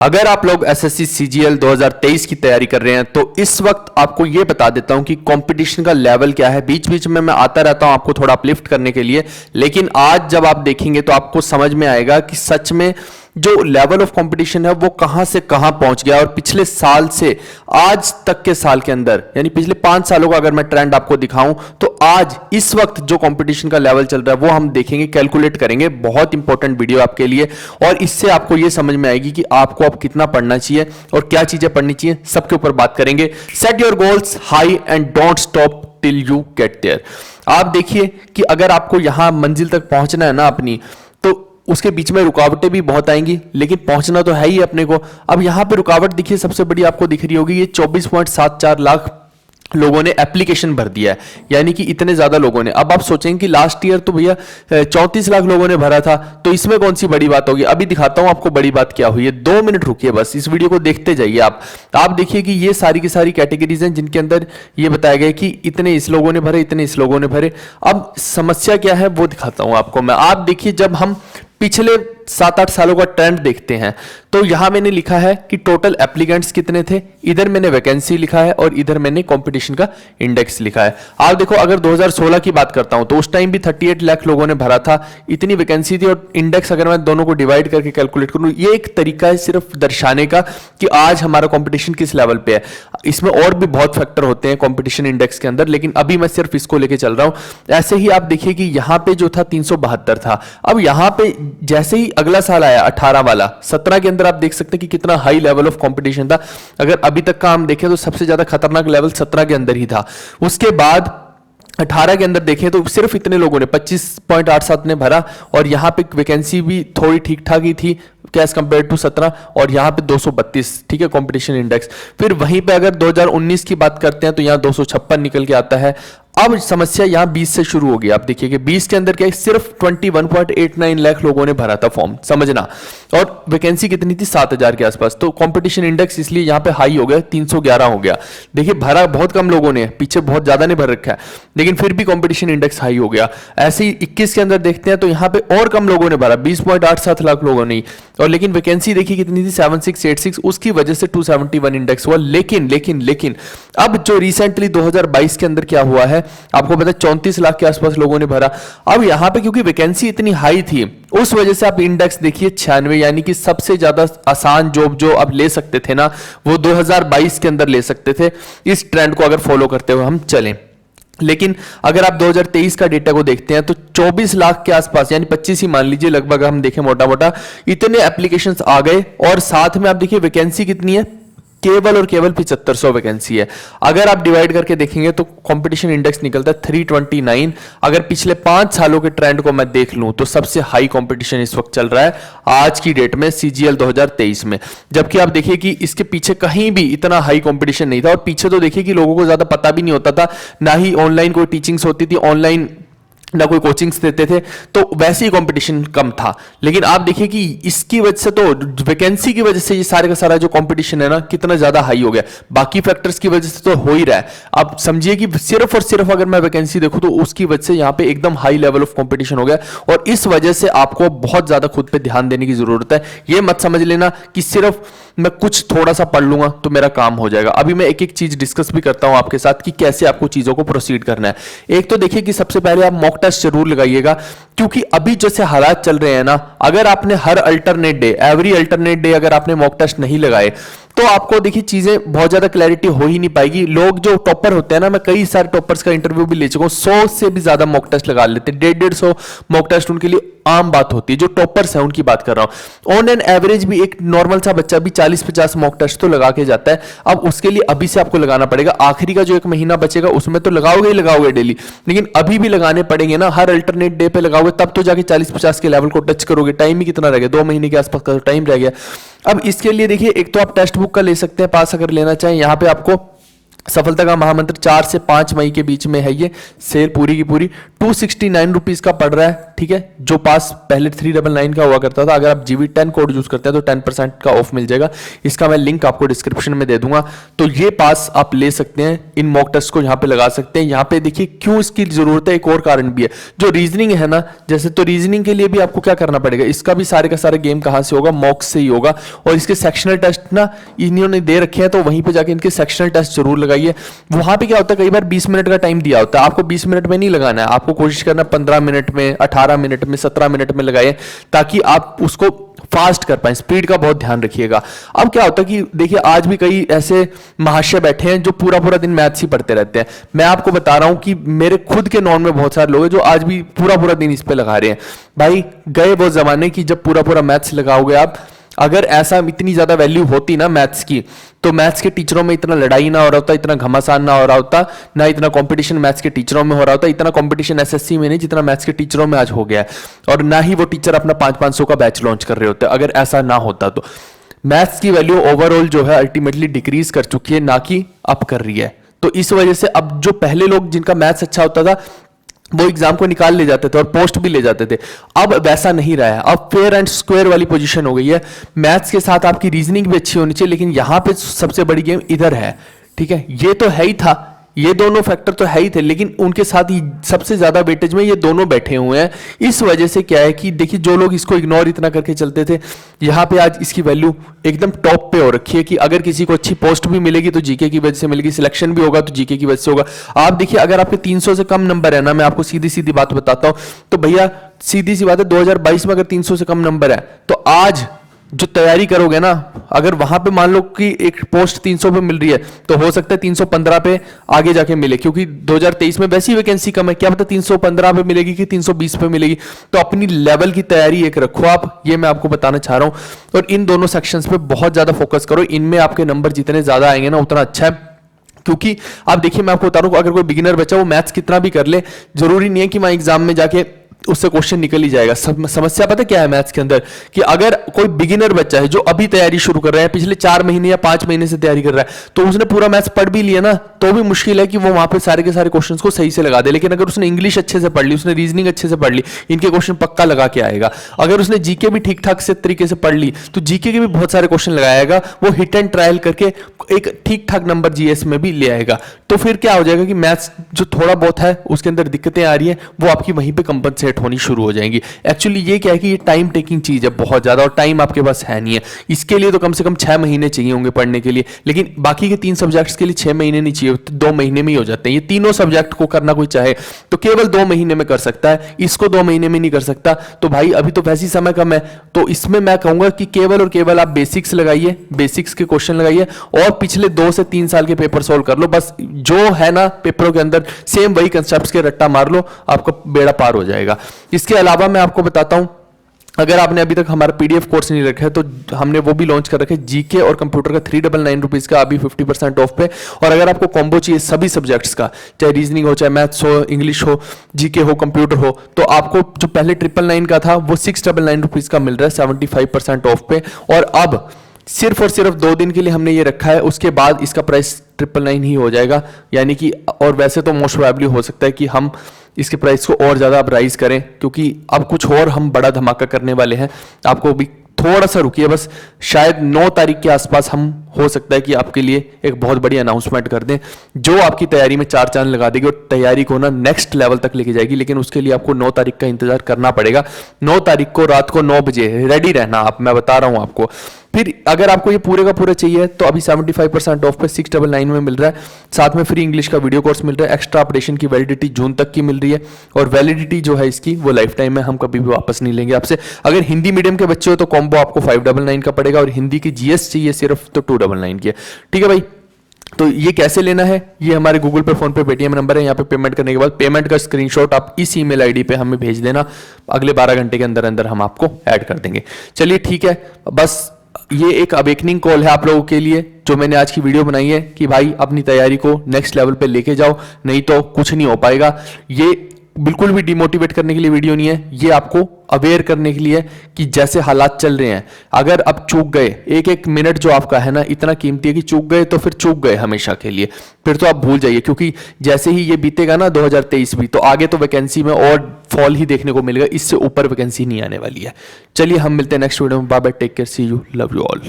अगर आप लोग एसएससी सीजीएल 2023 की तैयारी कर रहे हैं तो इस वक्त आपको यह बता देता हूं कि कंपटीशन का लेवल क्या है। बीच बीच में मैं आता रहता हूं आपको थोड़ा अपलिफ्ट करने के लिए, लेकिन आज जब आप देखेंगे तो आपको समझ में आएगा कि सच में जो लेवल ऑफ कंपटीशन है वो कहां से कहां पहुंच गया। और पिछले साल से आज तक के साल के अंदर, यानी पिछले 5 सालों का अगर मैं ट्रेंड आपको दिखाऊं तो आज इस वक्त जो कंपटीशन का लेवल चल रहा है वो हम देखेंगे, कैलकुलेट करेंगे। बहुत इंपॉर्टेंट वीडियो आपके लिए, और इससे आपको यह समझ में आएगी कि आपको अब कितना पढ़ना चाहिए और क्या चीजें पढ़नी चाहिए, सबके ऊपर बात करेंगे। Set your goals high and don't stop till you get there. आप देखिए कि अगर आपको यहां मंजिल तक पहुंचना है ना अपनी, तो उसके बीच में रुकावटें भी बहुत आएंगी, लेकिन पहुंचना तो है ही अपने को। अब यहां पे रुकावट देखिए सबसे बड़ी आपको दिख रही होगी, ये 24.74 लाख लोगों ने एप्लीकेशन भर दिया है, यानी कि इतने ज्यादा लोगों ने। अब आप सोचेंगे कि लास्ट ईयर तो भैया 34 लाख लोगों ने भरा था, तो इसमें कौन सी बड़ी बात होगी। अभी दिखाता हूं आपको बड़ी बात क्या हुई है। 2 मिनट रुकिए बस, इस वीडियो को देखते जाइए आप देखिए कि ये सारी की सारी कैटेगरीज हैं जिनके अंदर ये बताया गया कि इतने इस लोगों ने भरे, इतने इस लोगों ने भरे। अब समस्या क्या है वो दिखाता हूं आपको मैं। आप देखिए, जब हम पिछले 7-8 सालों का ट्रेंड देखते हैं तो यहां मैंने लिखा है कि टोटल एप्लीकेंट्स कितने थे, इधर मैंने वैकेंसी लिखा है और इधर मैंने कंपटीशन का इंडेक्स लिखा है। आप देखो, अगर 2016 की बात करता हूं तो उस टाइम भी 38 लाख लोगों ने भरा था, इतनी वैकेंसी थी, और इंडेक्स अगर मैं दोनों को डिवाइड करके कैलकुलेट करूं, ये एक तरीका है सिर्फ दर्शाने का कि आज हमारा कंपटीशन किस लेवल पे है। इसमें और भी बहुत फैक्टर होते हैं कंपटीशन इंडेक्स के अंदर, लेकिन अभी मैं सिर्फ इसको लेके चल रहा हूं। ऐसे ही आप देखिए कि यहां पे जो था 372 था। अब यहां पे जैसे ही अगला साल आया 18 वाला, 17 के अंदर आप देख सकते हैं कि कितना हाई लेवल ऑफ कंपटीशन था। अगर अभी तक का हम देखें तो सबसे ज्यादा खतरनाक लेवल 17 के अंदर ही था। उसके बाद 18 के अंदर देखें तो सिर्फ इतने लोगों ने 25.87 ने भरा, और यहां पे वैकेंसी भी थोड़ी ठीक ठाक ही थी एज कंपेयर टू 17, और यहां पे 232, ठीक है, कंपटीशन इंडेक्स। फिर वहीं पे अगर 2019 की बात करते हैं तो यहां 256 निकल के आता है। अब समस्या यहां 20 से शुरू होगी। आप देखिए कि 20 के अंदर क्या है, सिर्फ 21.89 लाख लोगों ने भरा था फॉर्म, समझना, और वैकेंसी कितनी थी 7000 के आसपास। तो कंपटीशन इंडेक्स इसलिए यहां पे हाई हो गया, 311 हो गया। देखिए भरा बहुत कम लोगों ने, पीछे बहुत ज्यादा ने भर रखा है, लेकिन फिर भी कंपटीशन इंडेक्स हाई हो गया। ऐसे ही 21 के अंदर देखते हैं तो यहां पे और कम लोगों ने भरा, 20.87 लाख लोगों ने, और लेकिन वैकेंसी देखिए कितनी थी 7686, उसकी वजह से 271 इंडेक्स हुआ। लेकिन अब जो रिसेंटली 2022 के अंदर क्या हुआ है, आपको पता है 34 लाख के आसपास लोगों ने भरा। अब यहां पे क्योंकि वैकेंसी इतनी हाई थी, उस वजह से आप इंडेक्स देखिए 96, यानी कि सबसे ज्यादा आसान जॉब जो आप ले सकते थे ना, वो 2022 के अंदर ले सकते थे, इस ट्रेंड को अगर फॉलो करते हुए हम चलें। लेकिन अगर आप 2023 का डेटा को देखते हैं तो 24 लाख के आसपास, यानी 25 ही मान लीजिए लगभग, हम देखें मोटा मोटा इतने एप्लीकेशंस आ गए, और साथ में आप देखिए वैकेंसी कितनी है, केवल और केवल 7500 वैकेंसी है। अगर आप डिवाइड करके देखेंगे तो कंपटीशन इंडेक्स निकलता है 329। अगर पिछले 5 सालों के ट्रेंड को मैं देख लूं तो सबसे हाई कंपटीशन इस वक्त चल रहा है आज की डेट में सीजीएल 2023 में। जबकि आप देखिए कि इसके पीछे कहीं भी इतना हाई कंपटीशन नहीं था, और पीछे तो देखिए कि लोगों को ज्यादा पता भी नहीं होता था, ना ही ऑनलाइन कोई टीचिंग्स होती थी, ऑनलाइन ना कोई कोचिंग्स देते थे, तो वैसे ही कंपटीशन कम था। लेकिन आप देखिए कि इसकी वजह से, तो वैकेंसी की वजह से ये सारे का सारा जो कंपटीशन है ना कितना ज्यादा हाई हो गया। बाकी फैक्टर्स की वजह से तो हो ही रहा है। अब समझिए कि सिर्फ और सिर्फ अगर मैं वैकेंसी देखूं तो उसकी वजह से यहाँ पे एकदम हाई लेवल ऑफ कंपटीशन हो गया, और इस वजह से आपको बहुत ज्यादा खुद पे ध्यान देने की जरूरत है। ये मत समझ लेना कि सिर्फ मैं कुछ थोड़ा सा पढ़ लूंगा तो मेरा काम हो जाएगा। अभी मैं एक एक चीज डिस्कस भी करता हूं आपके साथ कि कैसे आपको चीजों को प्रोसीड करना है। एक तो देखिए कि सबसे पहले आप मॉक टेस्ट जरूर लगाइएगा, क्योंकि अभी जैसे हालात चल रहे हैं ना, अगर आपने हर alternate day, every alternate day अगर आपने मॉक टेस्ट नहीं लगाए तो आपको देखिए चीजें बहुत ज्यादा क्लैरिटी हो ही नहीं पाएगी। लोग जो टॉपर होते हैं ना, मैं कई सारे टॉपर्स का इंटरव्यू भी ले चुका हूं, 100 से भी ज्यादा मॉक टेस्ट लगा लेते हैं, 150 मॉक टेस्ट उनके लिए आम बात होती है। जो टॉपर्स हैं उनकी बात कर रहा हूं। ऑन एन एवरेज भी एक नॉर्मल सा बच्चा भी 40-50 मॉक टेस्ट तो लगा के जाता है। अब उसके लिए अभी से आपको लगाना पड़ेगा, आखिरी का जो 1 महीना बचेगा उसमें तो लगाओगे ही लगाओगे डेली, लेकिन अभी भी लगाने पड़ेंगे ना, हर अल्टरनेट डे पे लगाओगे तब तो जाके 40-50 के लेवल को टच करोगे। टाइम ही कितना रह गया, 2 महीने के आसपास का टाइम रह गया। अब इसके लिए देखिए, एक तो आप टेक्स्ट बुक का ले सकते हैं, पास अगर लेना चाहें। यहां पे आपको सफलता का महामंत्र 4 से 5 मई के बीच में है, ये सेल पूरी की पूरी 269 रुपीज का पड़ रहा है, ठीक है, जो पास पहले 399 का हुआ करता था, अगर आप GV10 कोड यूज करते हैं तो 10% का ऑफ मिल जाएगा। इसका मैं लिंक आपको डिस्क्रिप्शन में दे दूंगा। तो ये पास आप ले सकते हैं, इन मॉक टेस्ट को यहाँ पे लगा सकते हैं। यहाँ पे देखिए क्यों इसकी जरूरत है, एक और कारण भी है। जो रीजनिंग है ना, जैसे तो रीजनिंग के लिए भी आपको क्या करना पड़ेगा, इसका भी सारे का सारा गेम कहाँ से होगा, मॉक से ही होगा। और इसके सेक्शनल टेस्ट ना इन्होंने दे रखे हैं, तो वहीं पे जाके इनके सेक्शनल टेस्ट जरूर लगाइए। वहां पे क्या होता है, कई बार 20 मिनट का टाइम दिया होता है, आपको 20 मिनट में नहीं लगाना है, आपको कोशिश करना 15 मिनट में, 18 मिनट में, 17 मिनट में लगाइए, ताकि आप उसको फास्ट कर पाए। स्पीड का बहुत ध्यान रखिएगा। अब क्या होता है कि देखिए आज भी कई ऐसे महाशय बैठे हैं जो पूरा पूरा दिन मैथ्स ही पढ़ते रहते हैं। मैं आपको बता रहा हूं कि मेरे खुद के नॉन में बहुत सारे लोग हैं जो आज भी पूरा पूरा दिन इस पे लगा रहे हैं। भाई गए वो जमाने की जब पूरा पूरा मैथ्स लगाओगे आप। अगर ऐसा इतनी ज्यादा वैल्यू होती ना मैथ्स की, तो मैथ्स के टीचरों में इतना लड़ाई ना हो रहा होता, इतना घमासान ना हो रहा होता, ना इतना कंपटीशन मैथ्स के टीचरों में हो रहा होता। इतना कंपटीशन एसएससी में नहीं जितना मैथ्स के टीचरों में आज हो गया है। और ना ही वो टीचर अपना 500-500 का बैच लॉन्च कर रहे होते अगर ऐसा ना होता। तो मैथ्स की वैल्यू ओवरऑल जो है अल्टीमेटली डिक्रीज कर चुकी है, ना कि अप कर रही है। तो इस वजह से अब जो पहले लोग जिनका मैथ्स अच्छा होता था वो एग्जाम को निकाल ले जाते थे और पोस्ट भी ले जाते थे, अब वैसा नहीं रहा है। अब फेयर एंड स्क्वायर वाली पोजीशन हो गई है। मैथ्स के साथ आपकी रीजनिंग भी अच्छी होनी चाहिए, लेकिन यहां पे सबसे बड़ी गेम इधर है। ठीक है, ये तो है ही था, ये दोनों फैक्टर तो है ही थे, लेकिन उनके साथ ही सबसे ज्यादा वेटेज में ये दोनों बैठे हुए हैं। इस वजह से क्या है कि देखिए जो लोग इसको इग्नोर इतना करके चलते थे, यहाँ पे आज इसकी वैल्यू एकदम टॉप पे हो रखी है कि अगर किसी को अच्छी पोस्ट भी मिलेगी तो जीके की वजह से मिलेगी, सिलेक्शन भी होगा तो जीके की वजह से होगा। आप देखिए अगर आपके 300 से कम नंबर है ना, मैं आपको सीधी सीधी बात बताता हूं, तो भैया सीधी सी बात है 2022 में अगर 300 से कम नंबर है तो आज जो तैयारी करोगे ना, अगर वहां पे मान लो कि एक पोस्ट 300 पे मिल रही है तो हो सकता है 315 पे आगे जाके मिले, क्योंकि 2023 में वैसी वैकेंसी कम है। क्या पता 315 पे मिलेगी कि 320 पे मिलेगी। तो अपनी लेवल की तैयारी एक रखो आप, ये मैं आपको बताना चाह रहा हूं। और इन दोनों सेक्शंस पे बहुत ज्यादा फोकस करो, इनमें आपके नंबर जितने ज्यादा आएंगे ना उतना अच्छा है। क्योंकि आप देखिए मैं आपको बता रहा हूं, अगर कोई बिगिनर बच्चा वो मैथ्स कितना भी कर ले, जरूरी नहीं है कि मैं एग्जाम में जाके उससे क्वेश्चन निकल ही जाएगा। समस्या पता क्या है मैथ्स के अंदर, कि अगर कोई बिगिनर बच्चा है जो अभी तैयारी शुरू कर रहा है, पिछले 4 महीने या 5 महीने से तैयारी कर रहा है, तो उसने पूरा मैथ्स पढ़ भी लिया ना, तो भी मुश्किल है कि वो वहां पे सारे के सारे क्वेश्चंस को सही से लगा दे। लेकिन अगर उसने इंग्लिश अच्छे से पढ़ ली, उसने रीजनिंग अच्छे से पढ़ ली, इनके क्वेश्चन पक्का लगा के आएगा। अगर उसने जीके भी ठीक ठाक से तरीके से पढ़ ली तो जीके के भी बहुत सारे क्वेश्चन लगाएगा, वो हिट एंड ट्रायल करके एक ठीक ठाक नंबर जीएस में भी ले आएगा। तो फिर क्या हो जाएगा कि मैथ्स जो थोड़ा बहुत है उसके अंदर दिक्कतें आ रही है, वो आपकी वहीं पे कंपनसेट होनी शुरू हो जाएंगी। एक्चुअली ये क्या है कि ये टाइम टेकिंग चीज है बहुत ज्यादा, और टाइम आपके पास है नहीं है। इसके लिए तो कम से कम 6 महीने चाहिए होंगे पढ़ने के लिए, लेकिन बाकी के 3 सब्जेक्ट्स के लिए 6 महीने नहीं चाहिए, 2 महीने में ही हो जाते हैं। ये तीनों सब्जेक्ट को करना कोई चाहे तो केवल 2 महीने में कर सकता है, इसको 2 महीने में नहीं कर सकता। तो भाई अभी तो वैसे ही समय कम है, तो इसमें मैं कहूंगा कि केवल और केवल आप बेसिक्स लगाइए, बेसिक्स के क्वेश्चन लगाइए और पिछले 2 से 3 साल के पेपर सोल्व कर लो। बस जो है ना पेपरों के अंदर सेम वही कंसेप्ट्स के रट्टा मार लो, आपका बेड़ा पार हो जाएगा। इसके अलावा मैं आपको बताता हूं, अगर आपने अभी तक हमारा पीडीएफ कोर्स नहीं रखा है तो हमने वो भी लॉन्च कर रखे, जीके और कंप्यूटर का 399 रुपीज का अभी 50% ऑफ पे। और अगर आपको कॉम्बो चाहिए सभी सब्जेक्ट्स का, चाहे रीजनिंग हो, चाहे मैथ्स हो, इंग्लिश हो, जीके हो, कंप्यूटर हो, तो आपको जो पहले 999 का था वो 699 रुपीज का मिल रहा है 75% ऑफ पे। और अब सिर्फ और सिर्फ 2 दिन के लिए हमने ये रखा है, उसके बाद इसका प्राइस 999 ही हो जाएगा। यानी कि और वैसे तो मोस्ट प्रोबेबली हो सकता है कि हम इसके प्राइस को और ज़्यादा अब राइज करें, क्योंकि अब कुछ और हम बड़ा धमाका करने वाले हैं। आपको भी थोड़ा सा रुकिए, बस शायद 9 तारीख के आसपास हम हो सकता है कि आपके लिए एक बहुत बड़ी अनाउंसमेंट कर दें, जो आपकी तैयारी में 4 चांद लगा देगी और तैयारी को ना नेक्स्ट लेवल तक लेके जाएगी। लेकिन उसके लिए आपको 9 तारीख का इंतजार करना पड़ेगा। 9 तारीख को रात को 9 बजे रेडी रहना आप, मैं बता रहा हूं आपको। फिर अगर आपको ये पूरे का पूरा चाहिए तो अभी 75% ऑफ पे 699 में मिल रहा है। साथ में फ्री इंग्लिश का वीडियो कोर्स मिल रहा है, एक्स्ट्रा अपडेशन की वैलिडिटी जून तक की मिल रही है, और वैलिडिटी जो है इसकी वो लाइफ टाइम है, हम कभी भी वापस नहीं लेंगे आपसे। अगर हिंदी मीडियम के बच्चे हो तो कॉम्बो आपको 599 का पड़ेगा, और हिंदी की जीएस चाहिए सिर्फ तो 299 की है। ठीक है भाई, तो ये कैसे लेना है, ये हमारे गूगल पे, फोन पे, पेटीएम नंबर है। यहाँ पे पेमेंट करने के बाद पेमेंट का स्क्रीनशॉट आप इस ईमेल आईडी पे हमें भेज देना, अगले 12 घंटे के अंदर अंदर हम आपको ऐड कर देंगे। चलिए ठीक है, बस ये एक अवेकनिंग कॉल है आप लोगों के लिए जो मैंने आज की वीडियो बनाई है कि भाई अपनी तैयारी को नेक्स्ट लेवल पे लेके जाओ, नहीं तो कुछ नहीं हो पाएगा। ये बिल्कुल भी डिमोटिवेट करने के लिए वीडियो नहीं है, ये आपको अवेयर करने के लिए कि जैसे हालात चल रहे हैं, अगर अब चूक गए, एक एक मिनट जो आपका है ना इतना कीमती है कि चूक गए तो फिर चूक गए हमेशा के लिए, फिर तो आप भूल जाइए, क्योंकि जैसे ही ये बीतेगा ना 2023 भी, तो आगे तो वैकेंसी में और फॉल ही देखने को मिलेगा, इससे ऊपर वैकेंसी नहीं आने वाली है। चलिए हम मिलते हैं नेक्स्ट वीडियो में, bye bye, take care, see you, love you all.